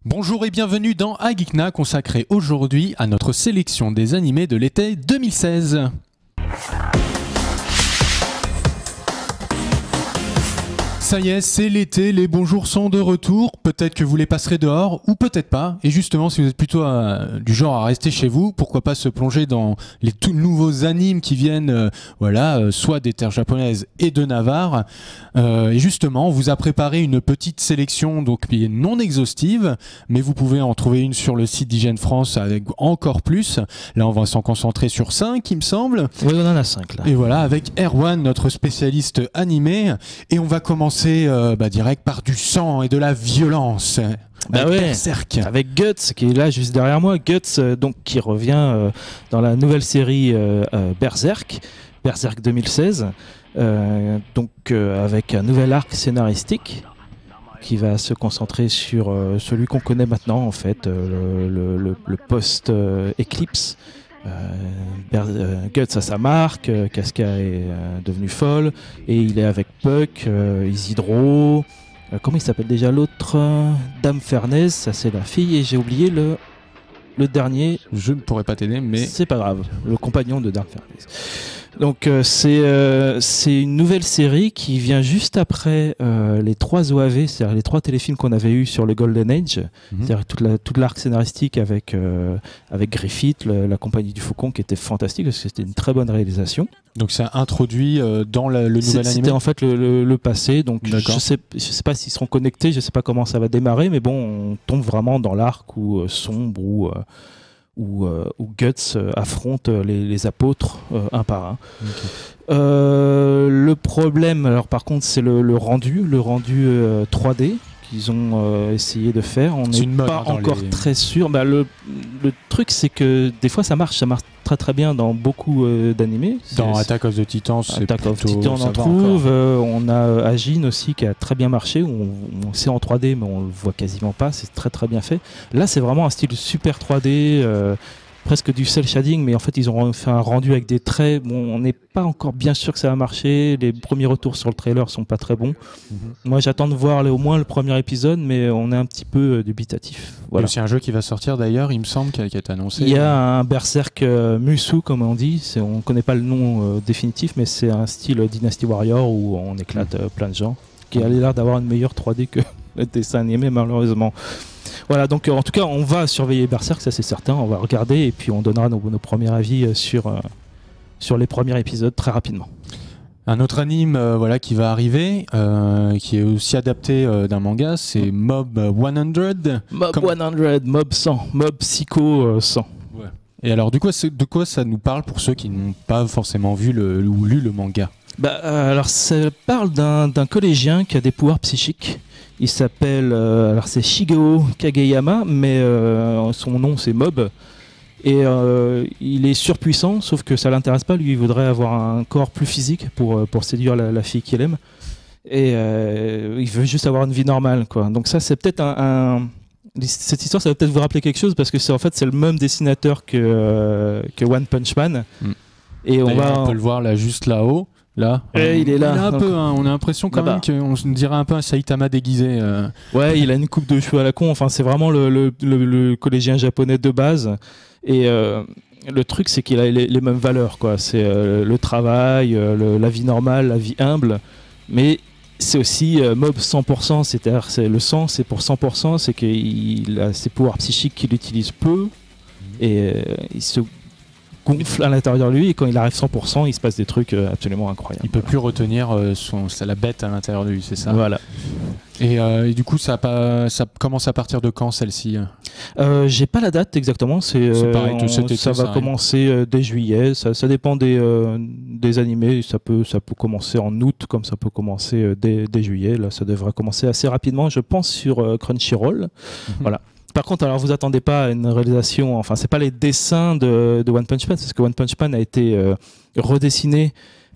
Bonjour et bienvenue dans Agikna, consacré aujourd'hui à notre sélection des animés de l'été 2016. Ça y est, c'est l'été, les bons jours sont de retour. Peut-être que vous les passerez dehors, ou peut-être pas. Et justement, si vous êtes plutôt du genre à rester chez vous, pourquoi pas se plonger dans les tout nouveaux animes qui viennent, soit des terres japonaises et de Navarre. Et justement, on vous a préparé une petite sélection, donc qui est non exhaustive, mais vous pouvez en trouver une sur le site d'Hygiène France avec encore plus. Là, on va s'en concentrer sur 5, il me semble. Oui, on en a 5 là. Et voilà, avec Erwan, notre spécialiste animé, et on va commencer direct par du sang et de la violence. Berserk. Avec Guts qui est là juste derrière moi. Guts donc qui revient dans la nouvelle série Berserk 2016. Avec un nouvel arc scénaristique qui va se concentrer sur celui qu'on connaît maintenant en fait, le post-Eclipse. Guts a sa marque, Casca est devenu folle et il est avec Puck, Isidro, comment il s'appelle déjà l'autre, Dame Fernez, ça c'est la fille, et j'ai oublié le dernier. Je ne pourrais pas t'aider, mais c'est pas grave, le compagnon de Dame Fernez. Donc c'est une nouvelle série qui vient juste après les 3 OAV, c'est-à-dire les 3 téléfilms qu'on avait eu sur le Golden Age, c'est-à-dire toute l'arc scénaristique avec Griffith, la compagnie du Faucon, qui était fantastique parce que c'était une très bonne réalisation. Donc ça introduit dans le nouvel animé. C'était en fait le passé, donc je sais pas s'ils seront connectés, je sais pas comment ça va démarrer, mais bon, on tombe vraiment dans l'arc où sombre où Guts affronte les apôtres un par un. Okay. Le problème, alors par contre, c'est le rendu 3D qu'ils ont essayé de faire. On n'est pas encore très sûr. Le truc, c'est que des fois, ça marche très très bien dans beaucoup d'animés. Dans Attack of the Titans, on en trouve. On a Agin aussi qui a très bien marché. On sait en 3D, mais on le voit quasiment pas. C'est très très bien fait. Là, c'est vraiment un style super 3D. Presque du cel shading, mais en fait ils ont fait un rendu avec des traits. Bon, on n'est pas encore bien sûr que ça va marcher. Les premiers retours sur le trailer sont pas très bons. Moi j'attends de voir au moins le premier épisode, mais on est un petit peu dubitatif. Voilà. C'est un jeu qui va sortir d'ailleurs, il me semble, qui a été annoncé. Il y a un Berserk Musou, comme on dit. On ne connaît pas le nom définitif, mais c'est un style Dynasty Warrior où on éclate plein de gens, qui a l'air d'avoir une meilleure 3D que le dessin animé, malheureusement. Voilà, donc en tout cas, on va surveiller Berserk, ça c'est certain, on va regarder et puis on donnera nos premiers avis sur les premiers épisodes très rapidement. Un autre anime qui va arriver, qui est aussi adapté d'un manga, c'est Mob 100. Mob 100, Mob Psycho 100. Ouais. Et alors, de quoi ça nous parle pour ceux qui n'ont pas forcément vu ou lu le manga? Alors, ça parle d'un collégien qui a des pouvoirs psychiques. Il s'appelle, c'est Shigeo Kageyama, mais son nom c'est Mob. Et il est surpuissant, sauf que ça l'intéresse pas. Lui, il voudrait avoir un corps plus physique pour séduire la fille qu'il aime. Et il veut juste avoir une vie normale, quoi. Donc ça, c'est peut-être cette histoire, ça va peut-être vous rappeler quelque chose, parce que c'est le même dessinateur que One Punch Man. Et on peut le voir là, juste là-haut. Là, il est là. On a l'impression quand même qu'on dirait un peu un Saitama déguisé. Ouais, il a une coupe de cheveux à la con. Enfin, c'est vraiment le collégien japonais de base. Et le truc, c'est qu'il a les mêmes valeurs, quoi. C'est le travail, la vie normale, la vie humble. Mais c'est aussi Mob 100%. C'est-à-dire, le sang, c'est pour 100%. C'est qu'il a ses pouvoirs psychiques qu'il utilise peu. Et il se gonfle à l'intérieur de lui, et quand il arrive 100%, il se passe des trucs absolument incroyables. Il peut plus retenir la bête à l'intérieur de lui, c'est ça? Voilà. Et du coup, ça commence à partir de quand, celle-ci? J'ai pas la date exactement. C'est pareil, ça va commencer dès juillet. Ça dépend des animés. Ça peut commencer en août, comme ça peut commencer dès juillet. Là, ça devrait commencer assez rapidement, je pense, sur Crunchyroll. Voilà. Par contre, alors vous attendez pas à une réalisation, enfin c'est pas les dessins de One Punch Man, parce que One Punch Man a été redessiné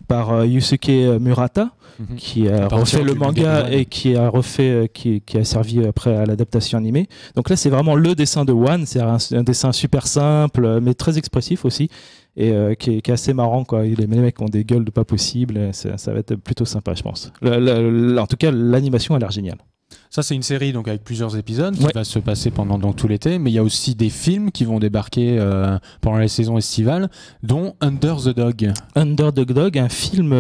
par Yusuke Murata, qui a refait le manga et qui a servi après à l'adaptation animée. Donc là c'est vraiment le dessin de One, c'est un dessin super simple mais très expressif aussi, et qui est assez marrant, quoi. Les mecs ont des gueules de pas possible, ça va être plutôt sympa, je pense. En tout cas, l'animation a l'air géniale. Ça, c'est une série donc avec plusieurs épisodes qui va se passer pendant tout l'été, mais il y a aussi des films qui vont débarquer pendant la saison estivale, dont Under the Dog. Under the Dog, un film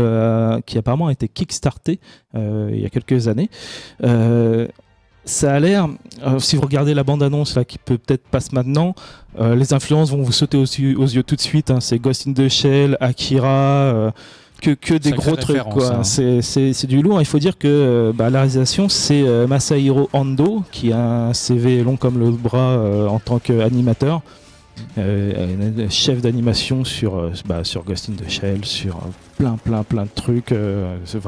qui apparemment a été kickstarté il y a quelques années. Ça a l'air, si vous regardez la bande-annonce là, qui peut-être passe maintenant, les influences vont vous sauter aux yeux tout de suite. Hein. C'est Ghost in the Shell, Akira, que des gros trucs. Quoi. Hein. C'est du lourd. Il faut dire que la réalisation, c'est Masahiro Ando, qui a un CV long comme le bras en tant qu'animateur. Chef d'animation sur Ghost in the Shell, sur plein de trucs. C'est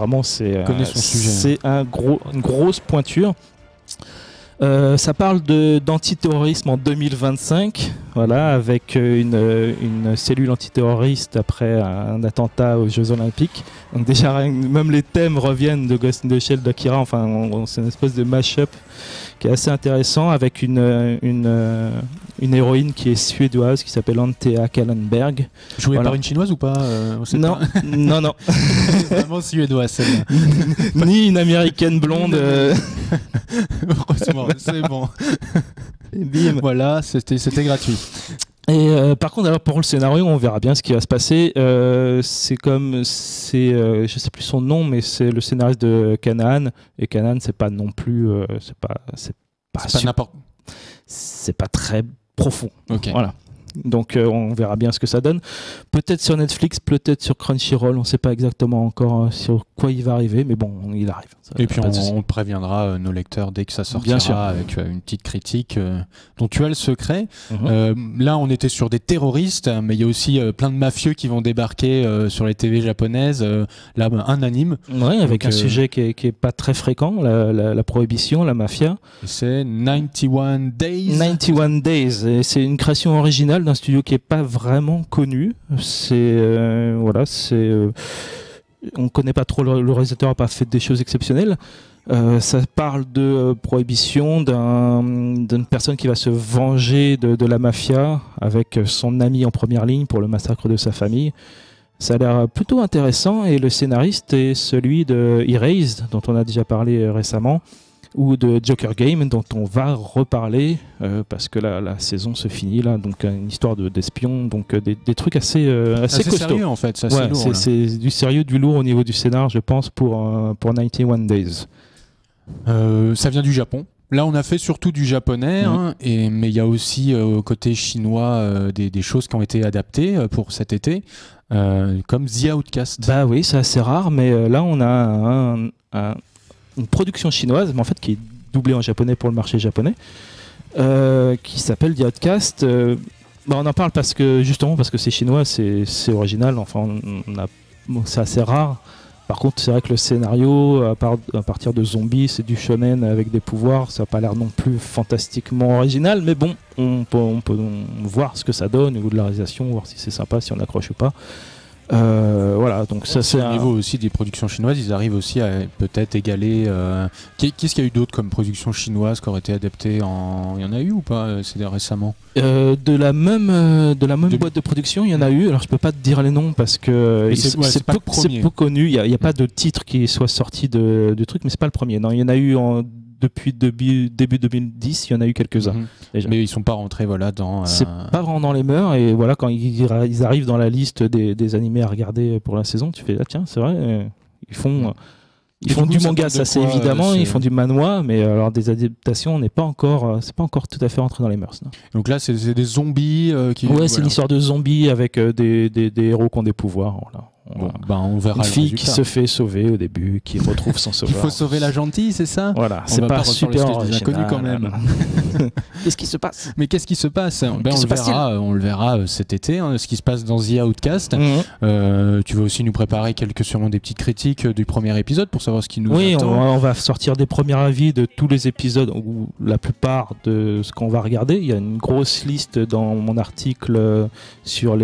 une grosse pointure. Ça parle d'antiterrorisme en 2025, voilà, avec une cellule antiterroriste après un attentat aux Jeux Olympiques. Donc déjà, même les thèmes reviennent de Ghost in the Shell, d'Akira. Enfin, c'est une espèce de mash-up qui est assez intéressant, avec une héroïne qui est suédoise, qui s'appelle Antea Kallenberg. Jouée par une chinoise ou pas Non. Vraiment suédoise celle-là. Ni une américaine blonde. Heureusement, c'est bon. Et bim. Voilà, c'était gratuit. Et par contre, alors pour le scénario, on verra bien ce qui va se passer. je sais plus son nom, mais c'est le scénariste de Canaan. Et Canaan, c'est pas non plus, c'est pas très profond. Okay. Voilà. Donc on verra bien ce que ça donne. Peut-être sur Netflix, peut-être sur Crunchyroll. On ne sait pas exactement encore sur quoi il va arriver, mais bon, il arrive. Et puis on préviendra nos lecteurs dès que ça sortira avec une petite critique dont tu as le secret. Là, on était sur des terroristes, mais il y a aussi plein de mafieux qui vont débarquer sur les TV japonaises. Là, un anime. Oui, avec un sujet qui est pas très fréquent, la prohibition, la mafia. C'est 91 Days. 91 Days. Et c'est une création originale d'un studio qui est pas vraiment connu. On connaît pas trop, le réalisateur a pas fait des choses exceptionnelles. Ça parle de prohibition, d'une personne qui va se venger de la mafia avec son ami en première ligne pour le massacre de sa famille. Ça a l'air plutôt intéressant, et le scénariste est celui de Erased, dont on a déjà parlé récemment, ou de Joker Game, dont on va reparler parce que la saison se finit là, donc une histoire d'espion, donc des trucs assez costauds. Sérieux en fait, c'est lourd. C'est du sérieux, du lourd au niveau du scénar, je pense, pour 91 Days. Ça vient du Japon. Là, on a fait surtout du japonais, mais il y a aussi côté chinois des choses qui ont été adaptées pour cet été, comme The Outcast. Bah oui, c'est assez rare, mais là, on a une production chinoise, mais en fait qui est doublée en japonais pour le marché japonais, qui s'appelle The Outcast. On en parle parce que c'est chinois, c'est original. Enfin, c'est assez rare. Par contre, c'est vrai que le scénario, à partir de zombies, c'est du shonen avec des pouvoirs. Ça n'a pas l'air non plus fantastiquement original, mais bon, on peut voir ce que ça donne au niveau de la réalisation, voir si c'est sympa, si on accroche ou pas. Voilà, donc ça c'est au niveau aussi des productions chinoises, ils arrivent aussi à peut-être égaler. Qu'est-ce qu'il y a eu d'autre comme production chinoise qui aurait été adaptée il y en a eu ou pas récemment? De la même boîte de production, il y en a eu. Alors je peux pas te dire les noms parce que c'est peu connu. Il y a pas de titre qui soit sorti du truc, mais c'est pas le premier. Non, il y en a eu depuis début 2010, il y en a eu quelques-uns. Déjà. Mais ils sont pas rentrés dans... C'est pas vraiment dans les mœurs, et voilà, quand ils arrivent dans la liste des animés à regarder pour la saison, tu fais, tiens, c'est vrai, ils font du manga, ça c'est évidemment, ils font du manhwa, mais alors des adaptations, c'est pas encore tout à fait rentré dans les mœurs. Non. Donc là, c'est des zombies qui... Ouais, c'est une histoire de zombies avec des héros qui ont des pouvoirs, voilà. On verra. Une fille qui se fait sauver au début, qui retrouve son sauveur. Il faut sauver la gentille, c'est ça? Voilà, c'est pas super inconnu quand même. Qu'est-ce qui se passe? Mais qu'est-ce qui se passe? On le verra cet été, ce qui se passe dans The Outcast. Tu vas aussi nous préparer sûrement des petites critiques du premier épisode pour savoir ce qui nous attend. Oui, on va sortir des premiers avis de tous les épisodes, ou la plupart de ce qu'on va regarder. Il y a une grosse liste dans mon article sur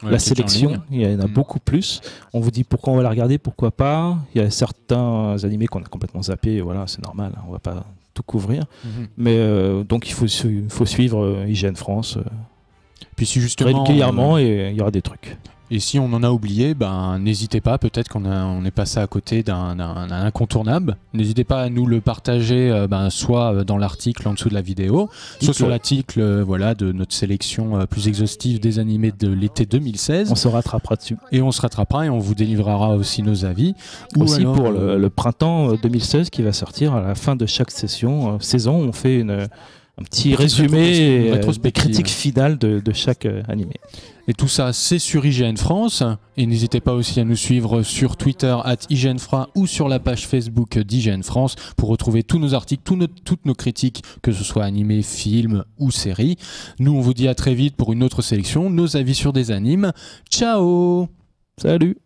la sélection, il y en a beaucoup plus. On vous dit pourquoi on va la regarder, pourquoi pas. Il y a certains animés qu'on a complètement zappés, voilà, c'est normal, on va pas tout couvrir. Mais donc il faut suivre IGN France puis si justement, régulièrement, et il y aura des trucs. Et si on en a oublié, n'hésitez pas, peut-être qu'on est passé à côté d'un incontournable. N'hésitez pas à nous le partager, soit dans l'article en dessous de la vidéo, soit sur l'article de notre sélection plus exhaustive des animés de l'été 2016. On se rattrapera dessus. Et on se rattrapera et on vous délivrera aussi nos avis. Aussi alors, pour le printemps 2016 qui va sortir à la fin de chaque saison, on fait un petit résumé des critiques finales de chaque animé. Et tout ça, c'est sur IGN France. Et n'hésitez pas aussi à nous suivre sur Twitter @IGNFra ou sur la page Facebook d'IGN France pour retrouver tous nos articles, toutes nos critiques, que ce soit animés, films ou séries. Nous, on vous dit à très vite pour une autre sélection, nos avis sur des animes. Ciao! Salut!